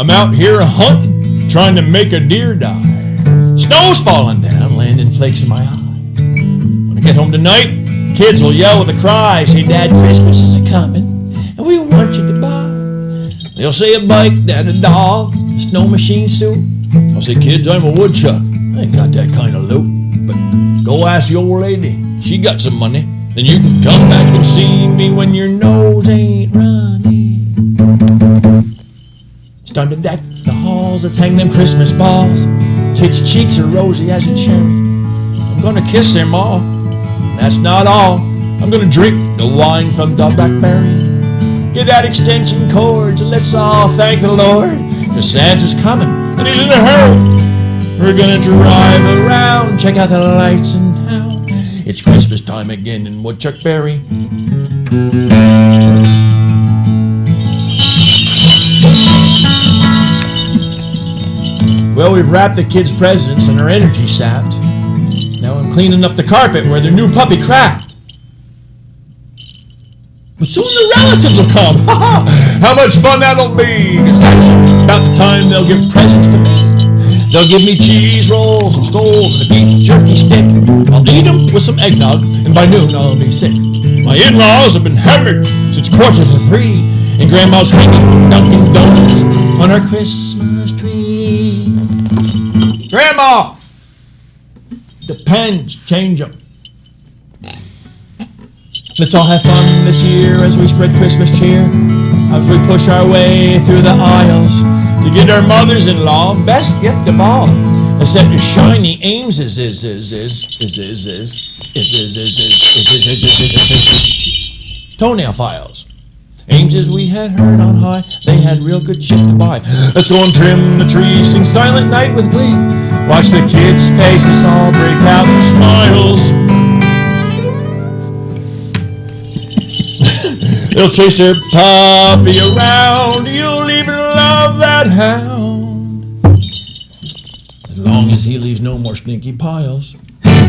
I'm out here hunting, trying to make a deer die. Snow's falling down, landing flakes in my eye. When I get home tonight, kids will yell with a cry, say, Dad, Christmas is a-coming, and we want you to buy. They'll say a bike, Dad, a dog, a snow machine suit. I'll say, kids, I'm a woodchuck. I ain't got that kind of loot. But go ask the old lady, she got some money. Then you can come back and see me when your nose ain't running. It's time to deck the halls, let's hang them Christmas balls. Kids' cheeks are rosy as a cherry. I'm gonna kiss them all. That's not all. I'm gonna drink the wine from the blackberry. Get out extension cords and let's all thank the Lord. 'Cause Santa's coming and he's in a hurry. We're gonna drive around, check out the lights in town. It's Christmas time again in Woodchuck Berry. Well, we've wrapped the kids' presents and our energy sapped. Now I'm cleaning up the carpet where their new puppy cracked. But soon the relatives will come. How much fun that'll be! 'Cause that's about the time they'll give presents to me. They'll give me cheese rolls and scones and a beef jerky stick. I'll eat them with some eggnog, and by noon I'll be sick. My in-laws have been hammered since 2:45, and Grandma's hanging Dunkin' Donuts on our Christmas tree. Grandma! The pens, change them. Let's all have fun this year as we spread Christmas cheer, as we push our way through the aisles to get our mothers-in-law best gift of all, a set of shiny Ames's toenail files. Ames's we had heard on high, they had real good shit to buy. Let's go and trim the tree, sing Silent Night with glee. Watch the kids' faces all break out in smiles. They'll chase their puppy around. You'll even love that hound, as long as he leaves no more stinky piles. There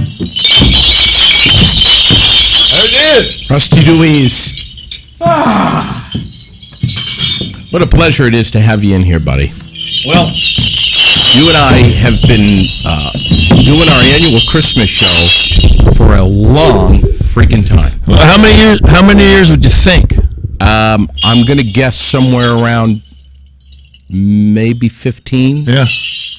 it is. Rusty DeWees. What a pleasure it is to have you in here, buddy. Well, you and I have been doing our annual Christmas show for a long freaking time. Well, how many years would you think? I'm going to guess somewhere around maybe 15. Yeah.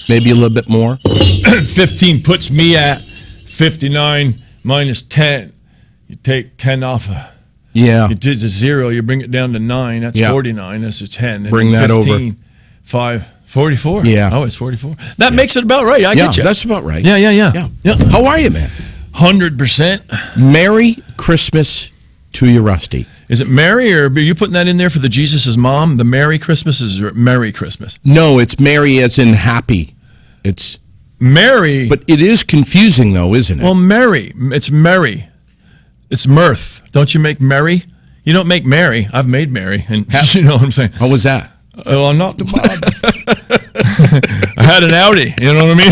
Maybe a little bit more. 15 puts me at 59 minus 10. You take 10 off. Yeah. You did a 0. You bring it down to 9. That's 49. That's a 10. And bring that 15, over. 5, 44. Yeah. Oh, it's 44. That makes it about right. I get you. Yeah, that's about right. Yeah. How are you, man? 100%. Merry Christmas to you, Rusty. Is it Merry, or are you putting that in there for the Jesus' mom? The Merry Christmas is Merry Christmas? No, it's Merry as in happy. It's Merry. But it is confusing, though, isn't it? Well, Merry. It's Merry. It's mirth. Don't you make merry? You don't make merry. I've made merry. And you know what I'm saying? How was that? Well, I'm not too bad. I had an Audi. You know what I mean?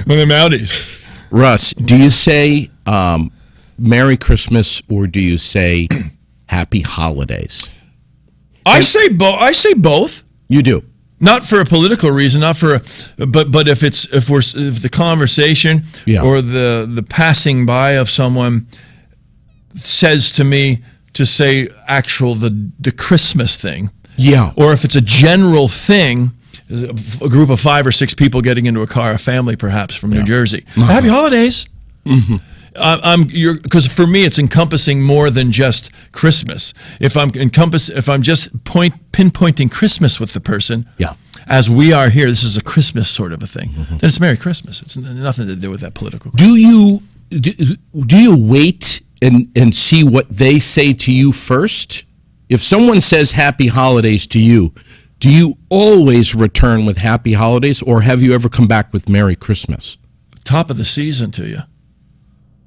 One of them Audis. Russ, do you say Merry Christmas or do you say Happy Holidays? I say both. You do. Not for a political reason, not for but if the conversation or the passing by of someone says to me to say the Christmas thing. Yeah. Or if it's a general thing, a group of 5 or 6 people getting into a car, a family perhaps from New Jersey. Happy holidays. Mm-hmm. Because for me it's encompassing more than just Christmas. If I'm just pinpointing Christmas with the person, as we are here, this is a Christmas sort of a thing. Mm-hmm. Then it's Merry Christmas. It's nothing to do with that political. Do you wait and see what they say to you first? If someone says Happy Holidays to you, do you always return with Happy Holidays, or have you ever come back with Merry Christmas? Top of the season to you.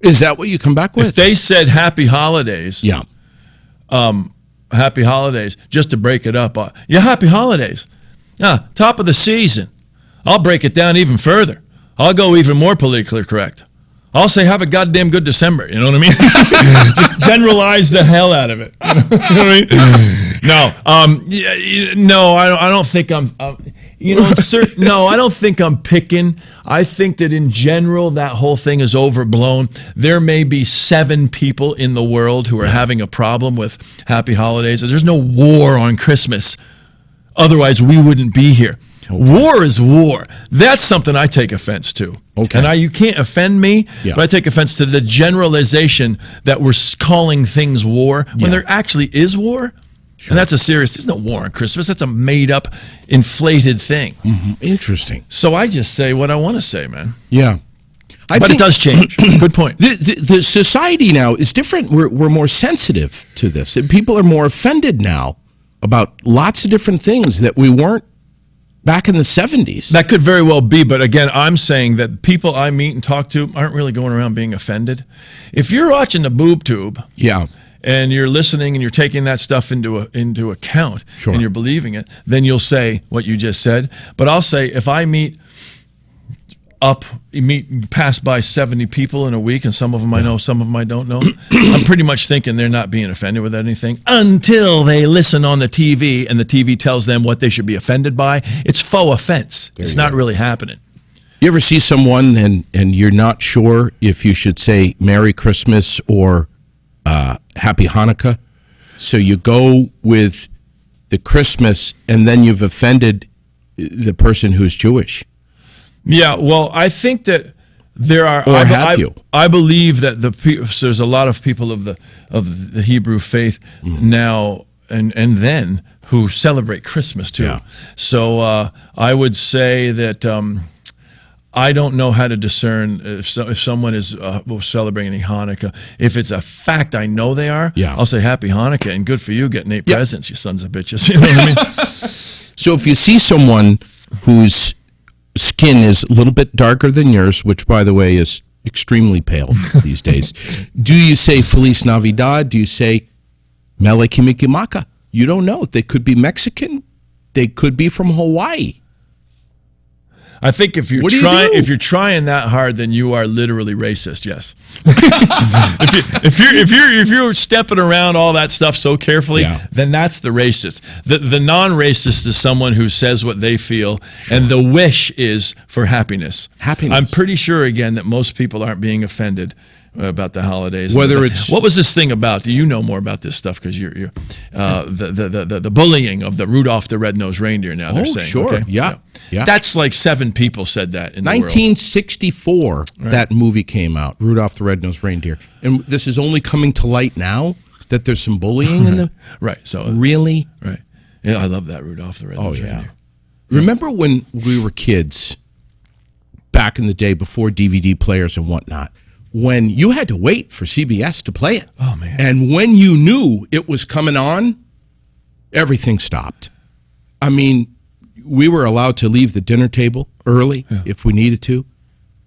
Is that what you come back with? If they said Happy Holidays, Happy Holidays, just to break it up, Happy Holidays. Top of the season. I'll break it down even further. I'll go even more politically correct. I'll say, have a goddamn good December. You know what I mean? Just generalize the hell out of it. You know what I mean? No, no, I don't think I'm. No, I don't think I'm picking. I think that in general, that whole thing is overblown. There may be 7 people in the world who are having a problem with Happy Holidays. There's no war on Christmas. Otherwise, we wouldn't be here. War is war. That's something I take offense to. Okay. And you can't offend me, but I take offense to the generalization that we're calling things war when there actually is war. Sure. And that's there's no war on Christmas. That's a made up, inflated thing. Mm-hmm. Interesting. So I just say what I want to say, man. Yeah. But it does change. Good point. The society now is different. We're more sensitive to this. People are more offended now about lots of different things that we weren't back in the 70s. That could very well be, but again, I'm saying that people I meet and talk to aren't really going around being offended. If you're watching the boob tube, and you're listening and you're taking that stuff into account, and you're believing it, then you'll say what you just said. But I'll say if I pass by 70 people in a week, and some of them I know, some of them I don't know, I'm pretty much thinking they're not being offended with anything until they listen on the TV and the TV tells them what they should be offended by. It's faux offense. It's not really happening. You ever see someone and you're not sure if you should say Merry Christmas or Happy Hanukkah? So you go with the Christmas and then you've offended the person who's Jewish. Yeah, well, I think that there are. Or have you? I believe that there's a lot of people of the Hebrew faith now and then who celebrate Christmas too. Yeah. So I would say that I don't know how to discern if someone is celebrating Hanukkah. If it's a fact I know they are, I'll say Happy Hanukkah and good for you getting 8 presents, you sons of bitches. You know what I mean? So if you see someone whose skin is a little bit darker than yours, which, by the way, is extremely pale these days, do you say Feliz Navidad? Do you say Mele Kimikimaka? You don't know. They could be Mexican. They could be from Hawaii. I think if you're trying that hard, then you are literally racist. Yes. if you're stepping around all that stuff so carefully, then that's the racist. The non-racist is someone who says what they feel, and the wish is for happiness. I'm pretty sure again that most people aren't being offended about the holidays. What was this thing about? Do you know more about this stuff? Because you're the bullying of the Rudolph the Red-Nosed Reindeer. Now they're saying, sure, okay? Yeah. That's like 7 people said that in the world. 1964, that movie came out, Rudolph the Red-Nosed Reindeer, and this is only coming to light now that there's some bullying in the So really, yeah, I love that Rudolph the Red-Nosed Reindeer. Remember when we were kids, back in the day before DVD players and whatnot, when you had to wait for CBS to play it. Oh, man. And when you knew it was coming on, everything stopped. I mean, we were allowed to leave the dinner table early if we needed to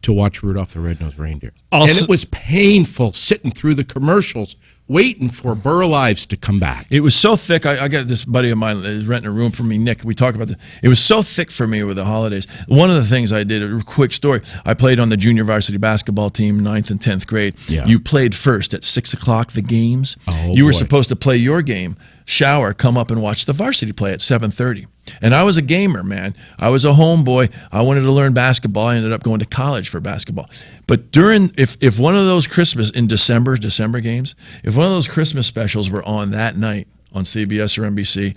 watch Rudolph the Red-Nosed Reindeer. And it was painful sitting through the commercials waiting for Burl Ives to come back. It was so thick. I got this buddy of mine that is renting a room for me, Nick. We talk about this. It was so thick for me with the holidays. One of the things I did, a quick story, I played on the junior varsity basketball team, 9th and 10th grade. Yeah. You played first at 6 o'clock, the games. You were supposed to play your game, shower, come up and watch the varsity play at 7:30. And I was a gamer, man. I was a homeboy. I wanted to learn basketball. I ended up going to college for basketball. But if one of those Christmas games, if one of those Christmas specials were on that night on CBS or NBC,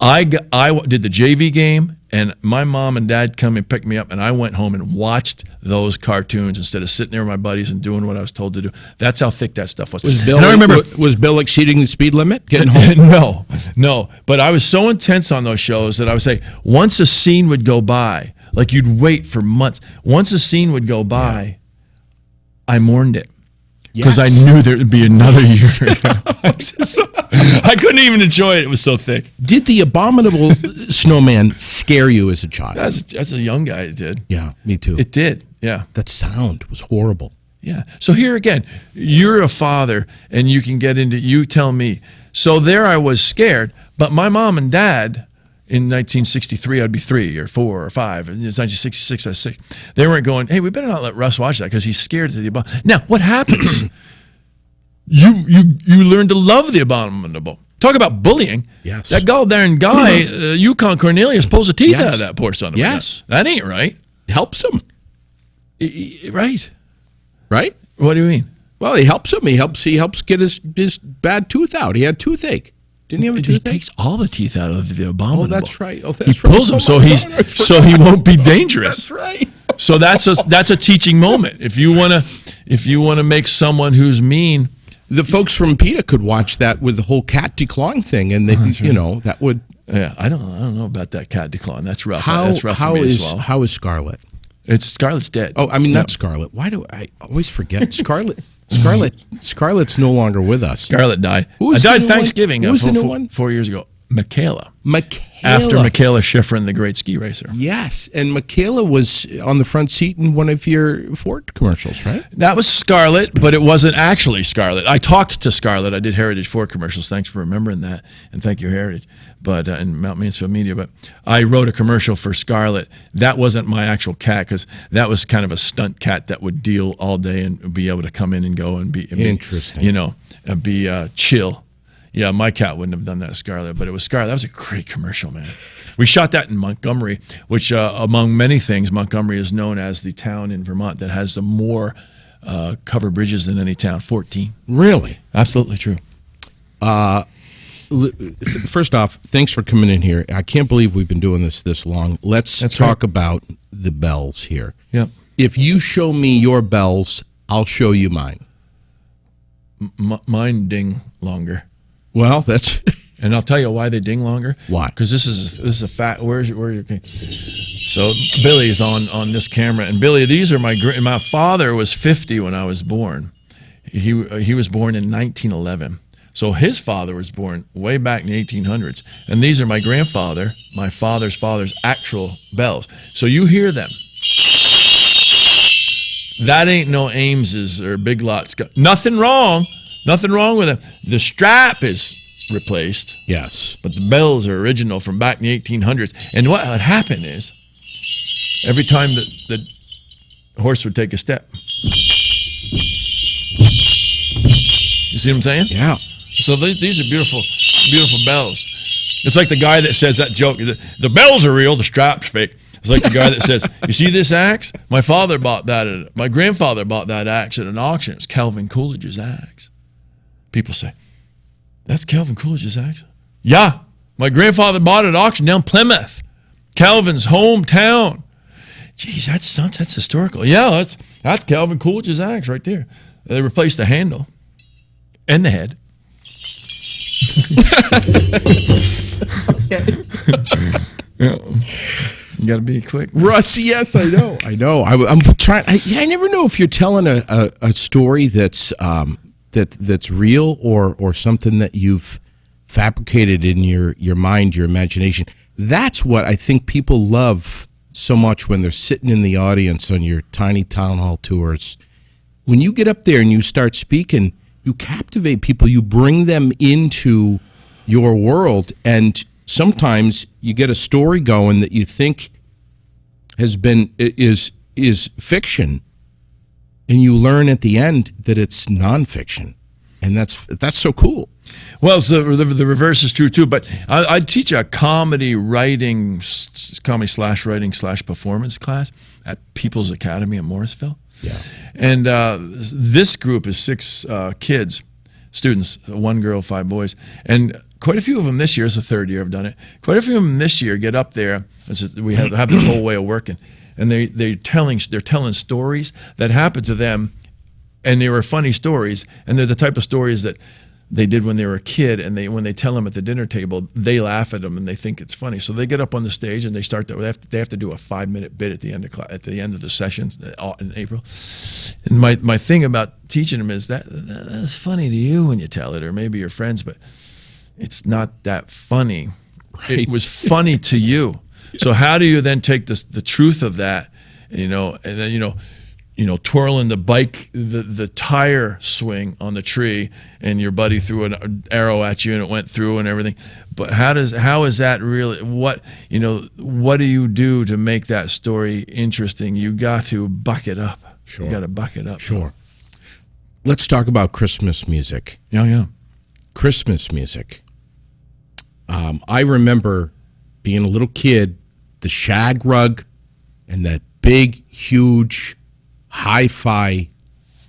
I did the JV game, and my mom and dad come and picked me up, and I went home and watched those cartoons instead of sitting there with my buddies and doing what I was told to do. That's how thick that stuff was. Was Bill exceeding the speed limit getting home? No. But I was so intense on those shows that I would say once a scene would go by, like you'd wait for months. Once a scene would go by, I mourned it. Because I knew there would be another year. I couldn't even enjoy it. It was so thick. Did the abominable snowman scare you as a child? As a young guy, it did. Yeah, me too. It did, yeah. That sound was horrible. Yeah. So here again, you're a father, and you tell me. So there I was scared, but my mom and dad, in 1963, I'd be 3 or 4 or 5. And it's 1966, I was 6. They weren't going, hey, we better not let Russ watch that because he's scared of the abominable. Now, what happens? You learn to love the abominable. Talk about bullying. Yes. That goddamn guy, Yukon Cornelius, pulls the teeth out of that poor son of a gun. Yes. That ain't right. Helps him. Right. Right? What do you mean? Well, he helps him. He helps get his bad tooth out. He had toothache. Didn't he have a He toothache? takes all the teeth out of the abominable. Oh, that's right. Oh, He that's right. pulls them Oh, my God. so he won't be dangerous. That's right. So that's a teaching moment. If you wanna make someone who's mean. The folks from PETA could watch that with the whole cat declawing thing, and they, that would. Yeah, I don't know about that cat declawing. That's rough. That's rough for me to swallow. How is Scarlett? Scarlett's dead. Oh, I mean not Scarlett. Why do I always forget Scarlett? Scarlett's no longer with us. Scarlett died. Who's I died the new one? Thanksgiving. Who's the new one? 4 years ago. Michaela. Michaela. After Michaela Schifrin, the great ski racer. Yes, and Michaela was on the front seat in one of your Ford commercials, right? That was Scarlett, but it wasn't actually Scarlett. I talked to Scarlett. I did Heritage Ford commercials. Thanks for remembering that, and thank you, Heritage, but and Mount Mansfield Media. But I wrote a commercial for Scarlett. That wasn't my actual cat, because that was kind of a stunt cat that would deal all day and be able to come in and go and be Interesting. Be chill. Yeah, my cat wouldn't have done that, Scarlett, but it was Scarlett. That was a great commercial, man. We shot that in Montgomery, which, among many things, Montgomery is known as the town in Vermont that has the more covered bridges than any town, 14. Really? Absolutely true. First off, thanks for coming in here. I can't believe we've been doing this long. Let's talk about the bells here. Yep. If you show me your bells, I'll show you mine. Mine ding longer. Well, that's and I'll tell you why they ding longer. Why? Because this is a fact. Where's your? So Billy's on this camera, and Billy, these are my father was 50 when I was born. He was born in 1911. So his father was born way back in the 1800s, and these are my grandfather, my father's father's actual bells. So you hear them. That ain't no Ames's or Big Lots. Nothing wrong with them. The strap is replaced. yes. But the bells are original from back in the 1800s. And what would happen is, every time the horse would take a step. You see what I'm saying? Yeah. So these are beautiful, beautiful bells. It's like the guy that says that joke, the bells are real, the strap's fake. It's like the guy that says, you see this axe? My grandfather bought that axe at an auction. It's Calvin Coolidge's axe. People say, that's Calvin Coolidge's axe? Yeah, my grandfather bought it at auction down Plymouth, Calvin's hometown. Geez, that's historical. Yeah, that's Calvin Coolidge's axe right there. They replaced the handle and the head. Yeah. You got to be quick, Russ. Yes, I know. I'm trying. I never know if you're telling a story that's that's real or something that you've fabricated in your mind, your imagination. That's what I think people love so much when they're sitting in the audience on your tiny town hall tours. When you get up there and you start speaking, you captivate people. You bring them into your world, and sometimes you get a story going that you think is fiction, and you learn at the end that it's nonfiction, and that's so cool. Well, so the reverse is true too. But I teach a comedy writing / performance class at People's Academy in Morrisville. Yeah, and this group is 6 students, 1 girl, 5 boys, and quite a few of them this year. It's the 3rd year I've done it. Quite a few of them this year get up there. We have this whole way of working, and they're telling stories that happened to them, and they were funny stories, and they're the type of stories that they did when they were a kid, and when they tell them at the dinner table, they laugh at them and they think it's funny. So they get up on the stage and they start they have to do a 5-minute bit at the end of the session in April. And my thing about teaching them is that's funny to you when you tell it, or maybe your friends, but it's not that funny. Right. It was funny to you. So how do you then take the truth of that, and then twirling the bike, the tire swing on the tree, and your buddy threw an arrow at you and it went through and everything. But how is that really, what do you do to make that story interesting? You got to buck it up. Sure. You got to buck it up. Sure. Let's talk about Christmas music. Yeah. Christmas music. I remember being a little kid, the shag rug and that big, huge, hi-fi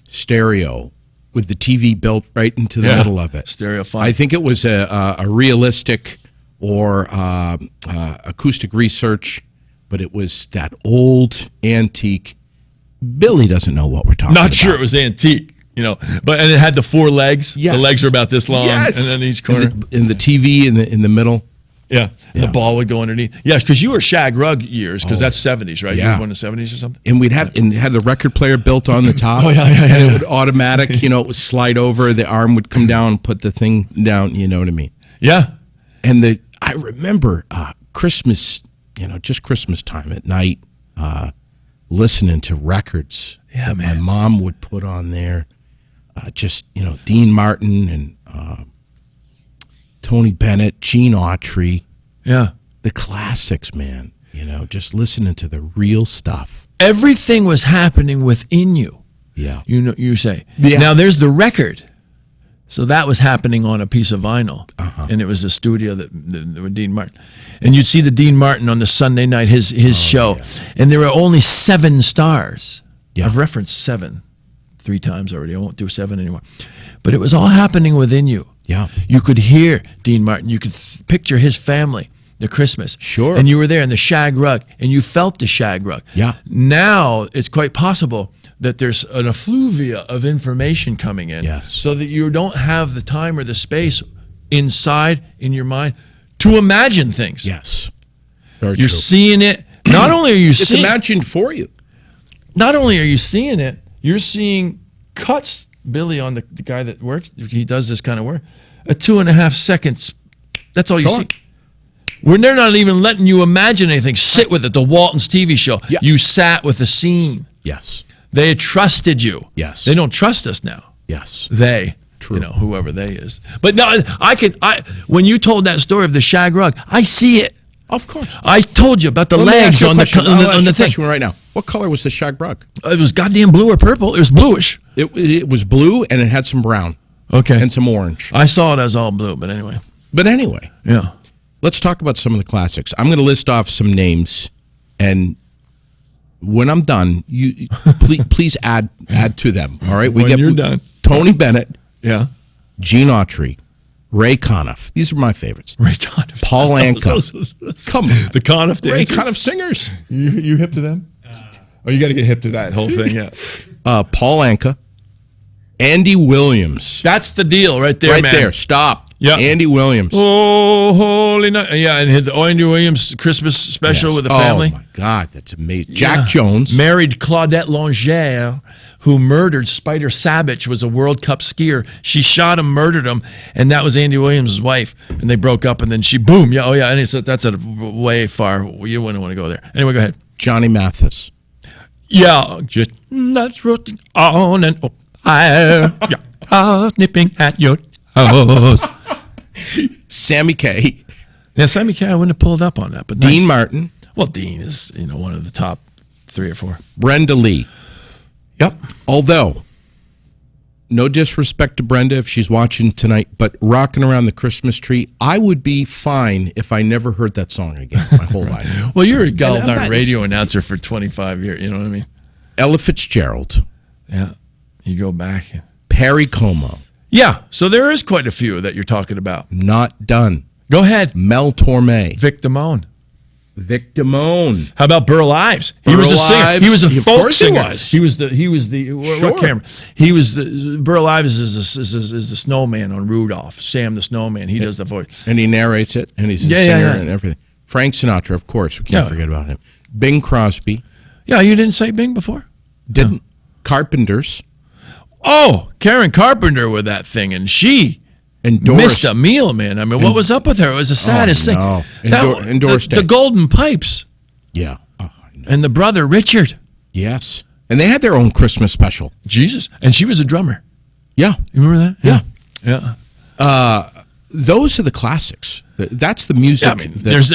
stereo with the TV built right into the middle of it. Stereophonic. I think it was a realistic or acoustic research, but it was that old antique. Billy doesn't know what we're talking about. Not sure it was antique, but and it had the 4 legs. Yes. The legs were about this long, Yes. and then each corner. And the TV in the middle. Yeah. The ball would go underneath. Yes, because you were shag rug years, because that's 70s, right? Yeah. You were born in the 70s or something? And it had the record player built on the top. Yeah. And it would automatic, it would slide over, the arm would come down, put the thing down, you know what I mean? Yeah. And I remember Christmas, just Christmas time at night, listening to records that my mom would put on there. Dean Martin and Tony Bennett, Gene Autry. Yeah. The classics, man. Just listening to the real stuff. Everything was happening within you. Yeah. You say. Yeah. Now there's the record. So that was happening on a piece of vinyl. And it was a studio that with Dean Martin. And you'd see the Dean Martin on the Sunday night, his show. Yeah. And there were only 7 stars. Yeah. I've referenced 7 3 times already. I won't do 7 anymore. But it was all happening within you. Yeah. You could hear Dean Martin. You could picture his family, the Christmas. Sure. And you were there in the shag rug, and you felt the shag rug. Yeah. Now it's quite possible that there's an effluvia of information coming in. Yes. So that you don't have the time or the space inside in your mind to imagine things. Yes. Very You're true. Seeing it. Not only are you it's seeing imagined for you. Not only are you seeing it, you're seeing cuts. Billy, on the guy that works, he does this kind of work, a 2.5 seconds. That's all you see. They're not even letting you imagine anything. Sit with it. The Waltons TV show. Yeah. You sat with the scene. Yes. They trusted you. Yes. They don't trust us now. Yes. They. True. Whoever they is. But no, when you told that story of the shag rug, I see it. Of course. I told you about the legs on the thing. Question right now. What color was the shag rug? It was goddamn blue or purple. It was bluish. It was blue, and it had some brown. Okay. And some orange. I saw it as all blue, but anyway. Yeah. Let's talk about some of the classics. I'm going to list off some names, and when I'm done, you please add to them. All right. You're done. Tony Bennett. Yeah. Gene Autry. Ray Conniff. These are my favorits. Ray Conniff. Paul Anka. Come on. The Conniff dancers. Ray Conniff singers. You hip to them? You got to get hip to that whole thing, yeah. Paul Anka. Andy Williams. That's the deal right there, man. Right there. Stop. Yeah. Andy Williams. Oh, holy night. Yeah, and his Andy Williams Christmas special with the family. Oh, my God. That's amazing. Jack Jones. Married Claudette Longier, who murdered Spider Savage, was a World Cup skier. She shot him, murdered him, and that was Andy Williams' wife. And they broke up, and then she, boom. Yeah, and that's a way far. You wouldn't want to go there. Anyway, go ahead. Johnny Mathis. Yeah, just that's rooting on and on. Yeah, nipping at your toes. Sammy Kaye. Yeah, Sammy Kaye, I wouldn't have pulled up on that, but Dean nice. Martin. Well, Dean is one of the top 3 or 4. Brenda Lee. Yep. Although, no disrespect to Brenda if she's watching tonight, but Rocking Around the Christmas Tree, I would be fine if I never heard that song again my whole life. Well, you're a darn radio announcer for 25 years, you know what I mean? Ella Fitzgerald. Yeah. You go back. Perry Como. Yeah, so there is quite a few that you're talking about. Not done. Go ahead. Mel Torme. Vic Damone. Vic Damone. How about Burl Ives? He was a singer. He was a folk singer. He was the sure. What camera? He was the Burl Ives is the snowman on Rudolph. Sam the Snowman. He does the voice. And he narrates it, and he's a singer and everything. Frank Sinatra, of course. We can't forget about him. Bing Crosby. Yeah, you didn't say Bing before? Didn't. No. Carpenters. Oh, Karen Carpenter with that thing, and she missed a meal, man. I mean, what was up with her? It was the saddest thing. Endorsed the Golden Pipes. Yeah. And the brother, Richard. Yes. And they had their own Christmas special. Jesus. And she was a drummer. Yeah. You remember that? Yeah. Those are the classics. That's the music. Yeah,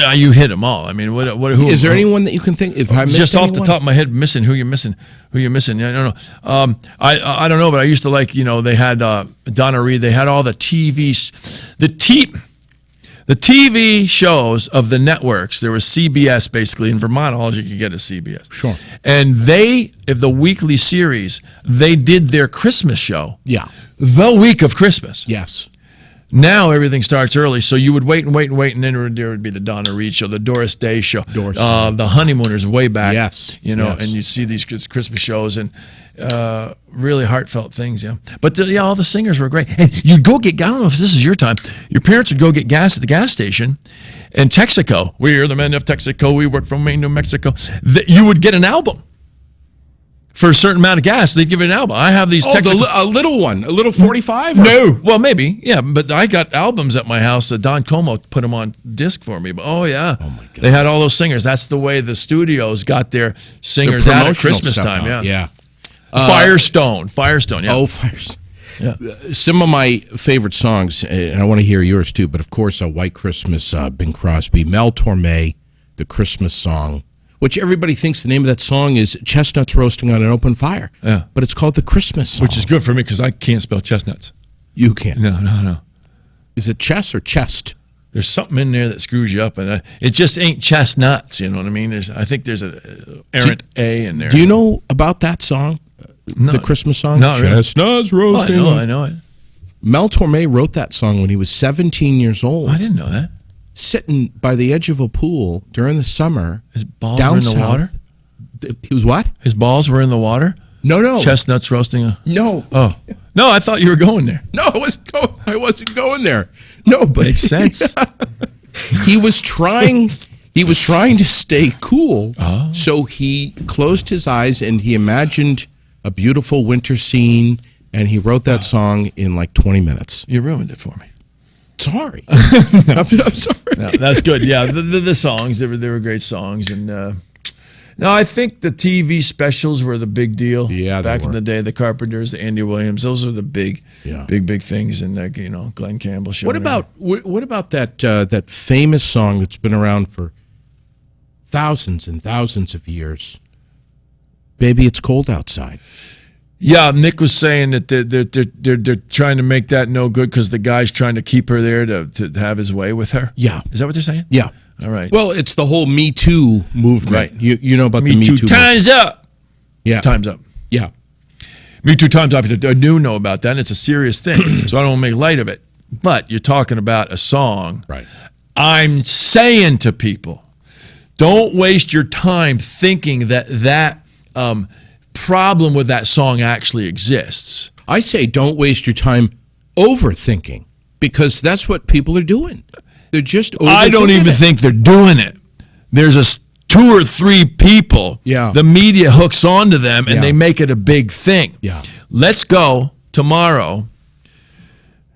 I mean, you hit them all. I mean, who is there anyone that you can think? If I missed just anyone? off the top of my head, who you're missing? Yeah, I don't know. I don't know, but I used to like. They had Donna Reed. They had all the TVs. The The TV shows of the networks, there was CBS basically. In Vermont, all you could get is CBS. Sure. And if the weekly series, they did their Christmas show. Yeah. The week of Christmas. Yes. Now everything starts early, so you would wait, and then there would be the Donna Reed show, the Doris Day show, the Honeymooners way back. Yes, and you see these Christmas shows and really heartfelt things. Yeah, but all the singers were great. And you'd go get. I don't know if this is your time. Your parents would go get gas at the gas station in Texaco. We are the men of Texaco. We work from Maine to Mexico. You would get an album. For a certain amount of gas, they'd give you an album. I have these. A little one, a little 45. No, well maybe, yeah. But I got albums at my house. Don Como put them on disc for me. But my God, they had all those singers. That's the way the studios got their singers out at Christmas time. Yeah. Firestone. Yeah. Oh, Firestone. Yeah. Some of my favorite songs, and I want to hear yours too. But of course, White Christmas, Bing Crosby, Mel Torme, the Christmas song. Which everybody thinks the name of that song is Chestnuts Roasting on an Open Fire. Yeah. But it's called the Christmas song. Which is good for me because I can't spell chestnuts. You can't? No. Is it chess or chest? There's something in there that screws you up, and it just ain't chestnuts, you know what I mean? I think there's an errant A in there. Do you know about that song? No. The Christmas song? No, Chestnuts Roasting. I know it. Mel Torme wrote that song when he was 17 years old. I didn't know that. Sitting by the edge of a pool during the summer. His balls were in the water? He was what? His balls were in the water? No. Chestnuts roasting? No. Oh. No, I thought you were going there. No, I wasn't going there. No, but makes sense. He was trying to stay cool. Oh. So he closed his eyes and he imagined a beautiful winter scene and he wrote that song in like 20 minutes. You ruined it for me. Sorry. I'm sorry. No, that's good. Yeah, the songs, they were great songs. And no, I think the TV specials were the big deal. Yeah, back in the day, the Carpenters, the Andy Williams, those are the big things. And Glenn Campbell show. What about that famous song that's been around for thousands and thousands of years? Baby, It's Cold Outside. Yeah, Nick was saying that they're trying to make that no good because the guy's trying to keep her there to have his way with her. Yeah. Is that what they're saying? Yeah. All right. Well, it's the whole Me Too movement. Right. You know about the Me Too Time's up. Yeah. Time's up. Yeah. Me Too, time's up. I do know about that, and it's a serious thing, so I don't want to make light of it. But you're talking about a song. Right. I'm saying to people, don't waste your time thinking that problem with that song actually exists. I say don't waste your time overthinking because that's what people are doing. They're just overthinking. I don't even think they're doing it. There's two or three people. Yeah. The media hooks onto them and they make it a big thing. Yeah. Let's go tomorrow,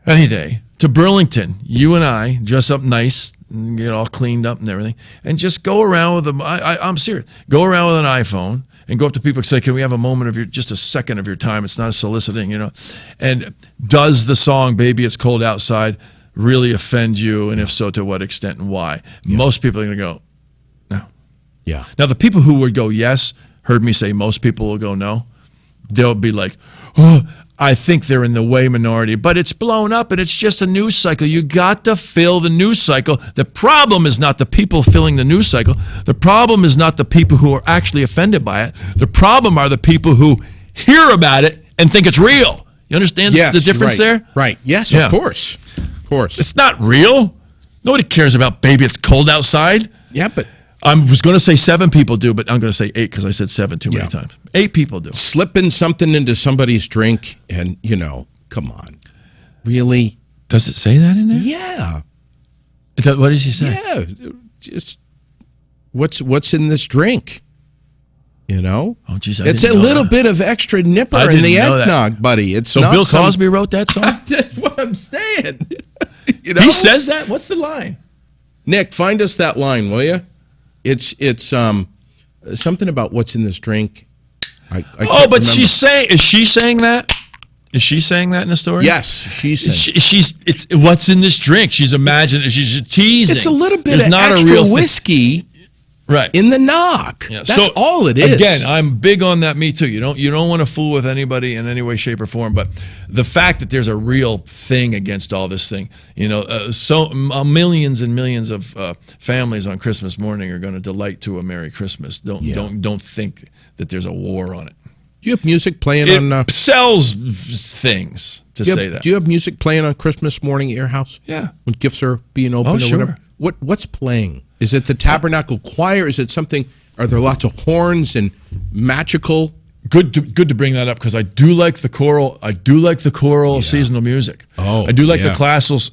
any day, to Burlington. You and I dress up nice and get all cleaned up and everything, and just go around with I'm serious. Go around with an iPhone and go up to people and say, can we have a moment of just a second of your time? It's not soliciting, And does the song Baby It's Cold Outside really offend you? And if so, to what extent and why? Yeah. Most people are going to go, no. Yeah. Now, the people who would go yes, heard me say most people will go no. They'll be like, oh, I think they're in the way minority, but it's blown up and it's just a news cycle. You got to fill the news cycle. The problem is not the people filling the news cycle. The problem is not the people who are actually offended by it. The problem are the people who hear about it and think it's real. You understand the difference there? Right. Yes, of course. Of course. It's not real. Nobody cares about Baby It's Cold Outside. Yeah, but I was going to say 7 people do, but I'm going to say 8 because I said 7 too many times. 8 people do. Slipping something into somebody's drink and, come on. Really? Does it say that in there? Yeah. What does he say? Yeah. Just what's in this drink? Oh, geez, it's a little bit of extra nipper in the eggnog, buddy. It's so not Bill Cosby wrote that song? That's what I'm saying. He says that? What's the line? Nick, find us that line, will you? It's something about what's in this drink. I can't remember. Is she saying that? Is she saying that in the story? Yes, she's saying. It's what's in this drink. She's imagining. She's teasing. It's a little bit of extra whiskey Right. in the knock. Yeah. That's all it is. Again, I'm big on that. Me too. You don't want to fool with anybody in any way, shape, or form. But the fact that there's a real thing against all this thing, millions and millions of families on Christmas morning are going to delight to a Merry Christmas. Don't think that there's a war on it. Do you have music playing It on? sells things to say that. Do you have music playing on Christmas morning at your house? Yeah. When gifts are being opened or sure. whatever. What's playing? Is it the Tabernacle Choir? Is it something? Are there lots of horns and magical? Good to bring that up because I do like the choral. I do like the choral seasonal music. Oh, I do like the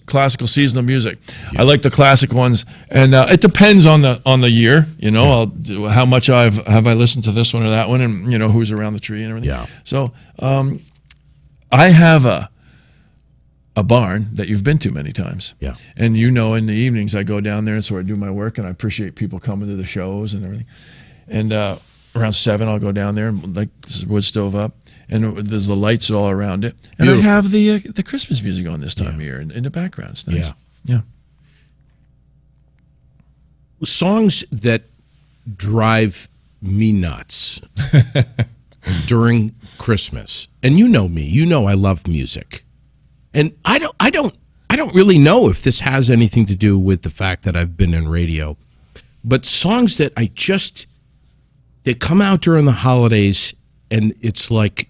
classical seasonal music. I like the classic ones, and it depends on the year. I'll do how much have I listened to this one or that one, and who's around the tree and everything. Yeah. So I have a barn that you've been to many times. Yeah. And in the evenings I go down there and sort of do my work, and I appreciate people coming to the shows and everything. And around 7 I'll go down there and like this wood stove up, and there's the lights all around it. And Beautiful. I have the Christmas music on this time of year in the background. It's nice. Yeah. Songs that drive me nuts during Christmas. And you know me. You know I love music. And I don't really know if this has anything to do with the fact that I've been in radio, but songs that they come out during the holidays and it's like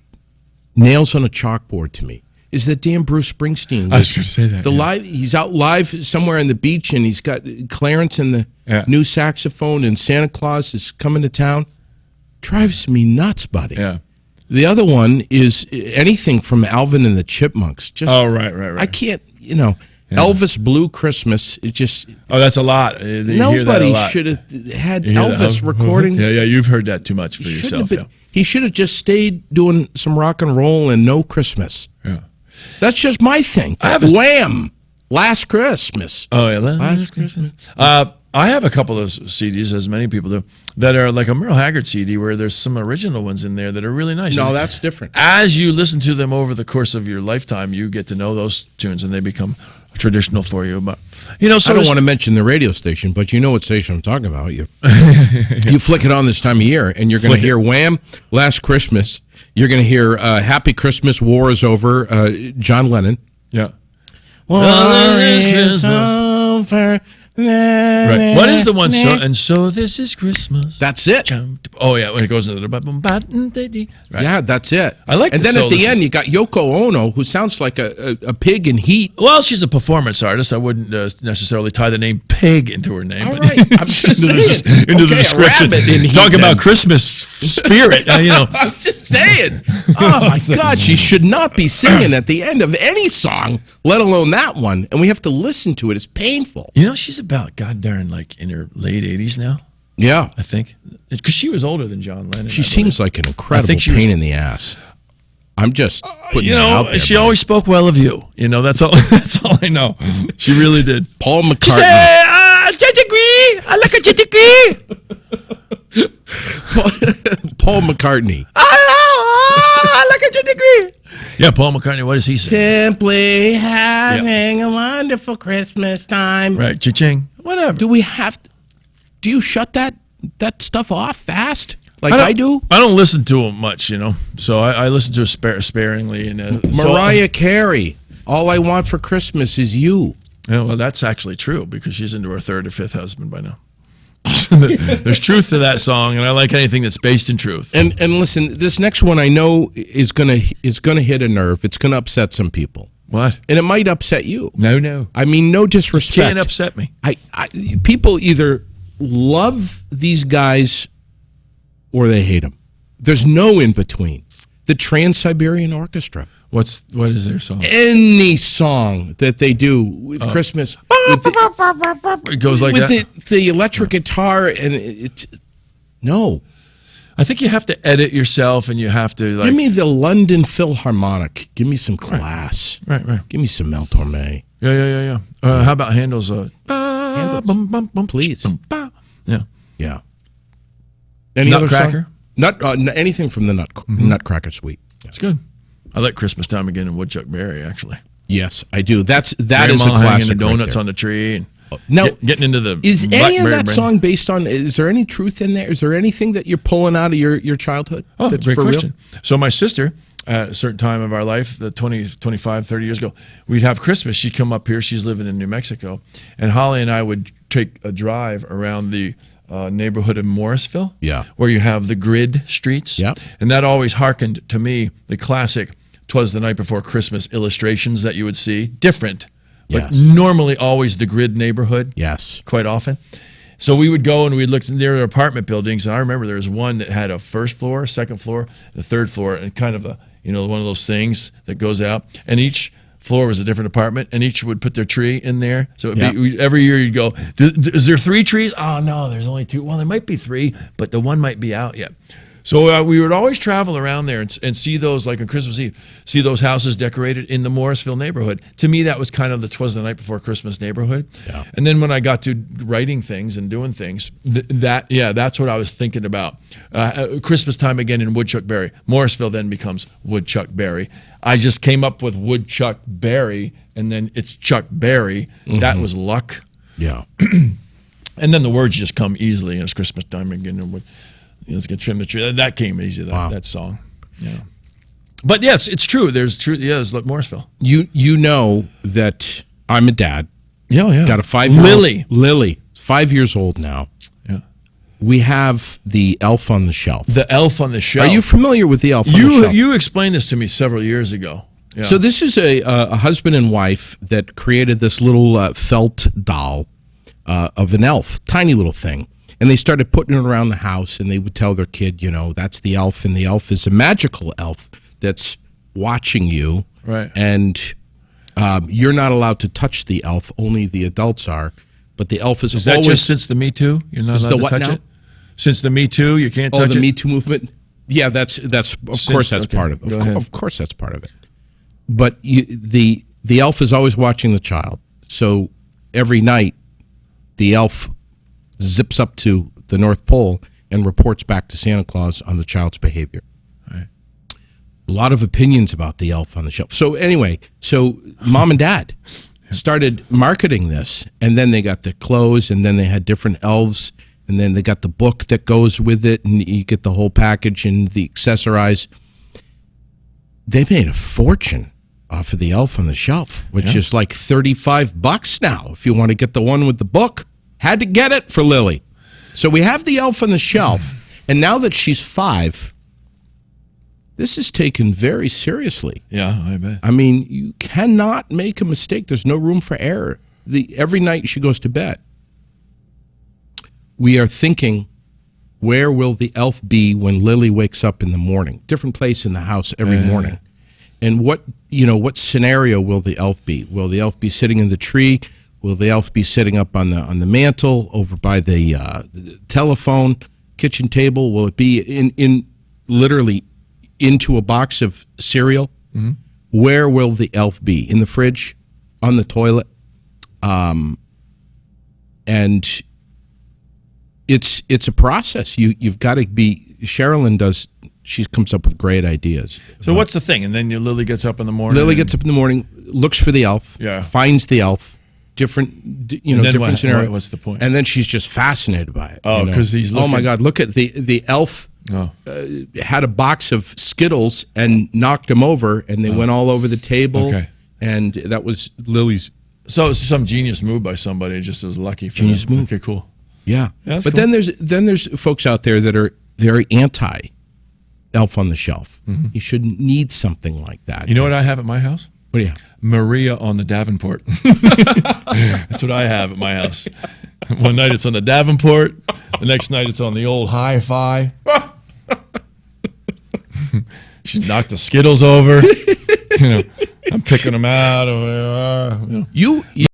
nails on a chalkboard to me. Is that damn Bruce Springsteen? I was going to say that. He's out live somewhere on the beach and he's got Clarence and the new saxophone and Santa Claus is coming to town. Drives me nuts, buddy. Yeah. The other one is anything from Alvin and the Chipmunks. Just right. I can't, Elvis Blue Christmas. It just that's a lot. nobody should have had Elvis recording. Yeah, you've heard that too much for yourself. He should have just stayed doing some rock and roll and no Christmas. Yeah, that's just my thing. Wham! Last Christmas. Oh yeah, Last Christmas. I have a couple of CDs, as many people do, that are like a Merle Haggard CD where there's some original ones in there that are really nice. No, that's different. As you listen to them over the course of your lifetime, you get to know those tunes and they become traditional for you. But so I don't want to mention the radio station, but you know what station I'm talking about. You flick it on this time of year, and you're going to hear Wham! Last Christmas. You're going to hear Happy Christmas, War is Over, John Lennon. Yeah. War is over. Right. What is the one? So this is Christmas. That's it. Oh yeah, when it goes into the right. Yeah, that's it. I like. And then at the end, you got Yoko Ono, who sounds like a pig in heat. Well, she's a performance artist. I wouldn't necessarily tie the name pig into her name. All right, I'm just saying. Into the description. Talk about Christmas spirit. I'm just saying. Oh my God, she should not be singing at the end of any song, let alone that one. And we have to listen to it. It's painful. She's about goddamn like in her late 80s now. Yeah, I think because she was older than John Lennon. She seems like an incredible pain in the ass. I'm just putting it out there. She always spoke well of you. That's all. That's all I know. She really did. Paul McCartney. She said, jet degree. I like a jet degree. Paul McCartney. I like a jet degree. Yeah, Paul McCartney. What does he say? Simply having a wonderful Christmas time. Right, cha-ching. Whatever. Do you shut that stuff off fast like I do? I don't listen to him much, So I listen to it sparingly. And Mariah Carey. All I want for Christmas is you. Yeah, well, that's actually true because she's into her third or fifth husband by now. There's truth to that song, and I like anything that's based in truth. And listen, this next one I know is gonna hit a nerve. It's gonna upset some people. What? And it might upset you. No. I mean, no disrespect. You can't upset me. People either love these guys or they hate them. There's no in between. The Trans-Siberian Orchestra. What is their song? Any song that they do with Christmas. It goes like that? With the electric guitar, and it's... No. I think you have to edit yourself, and you have to... Give me the London Philharmonic. Give me some class. Right. Give me some Mel Torme. Yeah. How about Handel's... Please. Yeah. Any Nutcracker? Anything from the Nutcracker Suite. It's good. I like Christmas Time Again in Woodchuck Berry, actually. Yes, I do. That Grandma is a classic. Hanging the donuts right on the tree. And Now, getting into the is any of Blackberry that brain. song based on? Is there any truth in there? Is there anything that you're pulling out of your childhood? Oh, that's great for question. real? So my sister, at a certain time of our life, the 20, 25, 30 years ago, we'd have Christmas. She'd come up here. She's living in New Mexico. And Holly and I would take a drive around the neighborhood of Morrisville, Yeah. where you have the grid streets. Yep. And that always harkened to me, the classic "'Twas the Night Before Christmas" illustrations that you would see. Different, but Yes. normally always the grid neighborhood. Yes. Quite often. So we would go and we'd look near their apartment buildings, and I remember there was one that had a first floor, second floor, and a third floor, and kind of a, one of those things that goes out, and each floor was a different apartment, and each would put their tree in there. So it'd be, every year you'd go, is there 3 trees? Oh, no, there's only 2. Well, there might be 3, but the one might be out yet. So we would always travel around there and see those, like on Christmas Eve, see those houses decorated in the Morrisville neighborhood. To me, that was kind of the "'Twas the Night Before Christmas" neighborhood. Yeah. And then when I got to writing things and doing things, that's what I was thinking about. Christmas time again in Woodchuck Berry. Morrisville then becomes Woodchuck Berry. I just came up with Woodchuck Berry, and then it's Chuck Berry. Mm-hmm. That was luck. Yeah. And then the words just come easily, and it's Christmas time again. And let's get trim the tree. That came easy. That song. Yeah. But yes, it's true. There's truth. Yes, look, Morrisville. You know that I'm a dad. Yeah. Got a 5-year-old. Lily, 5 years old now. Yeah. We have the Elf on the Shelf. The Elf on the Shelf. Are you familiar with the Elf on the Shelf? You explained this to me several years ago. Yeah. So this is a husband and wife that created this little felt doll of an elf, tiny little thing. And they started putting it around the house, and they would tell their kid, that's the elf, and the elf is a magical elf that's watching you. Right. And you're not allowed to touch the elf, only the adults are. But the elf is that always... just since the Me Too? You're not allowed to touch it? Since the Me Too, you can't touch it? Oh, the Me Too movement? Yeah, that's of course that's part of it. Of course that's part of it. But the elf is always watching the child. So every night, the elf zips up to the North Pole and reports back to Santa Claus on the child's behavior. Right. A lot of opinions about the Elf on the Shelf. So anyway, mom and dad started marketing this, and then they got the clothes, and then they had different elves, and then they got the book that goes with it, and you get the whole package and the accessorize. They made a fortune off of the Elf on the Shelf, which is like $35 now if you want to get the one with the book. Had to get it for Lily. So we have the Elf on the Shelf, and now that she's 5, this is taken very seriously. Yeah, I bet. I mean, you cannot make a mistake. There's no room for error. Every night she goes to bed, we are thinking, where will the elf be when Lily wakes up in the morning? Different place in the house every morning. And what scenario will the elf be? Will the elf be sitting in the tree? Will the elf be sitting up on the mantle over by the telephone, kitchen table? Will it be in literally into a box of cereal? Mm-hmm. Where will the elf be? In the fridge? On the toilet? And it's a process. You've got to be. Sherilyn does. She comes up with great ideas. So what's the thing? And then Lily gets up in the morning. Lily gets up in the morning, looks for the elf, finds the elf. Different scenario. What's the point? And then she's just fascinated by it. Oh, because he's looking. Oh my God! Look at the elf. Had a box of Skittles and knocked them over, and they went all over the table. Okay. And that was Lily's. So it's some genius move by somebody. It just was lucky. For genius them. move. Okay, cool. Yeah, but cool. then there's folks out there that are very anti Elf on the Shelf. Mm-hmm. You shouldn't need something like that. You know what I have at my house? What do you have? Maria on the Davenport. That's what I have at my house. One night it's on the Davenport. The next night it's on the old hi-fi. She knocked the Skittles over. I'm picking them out.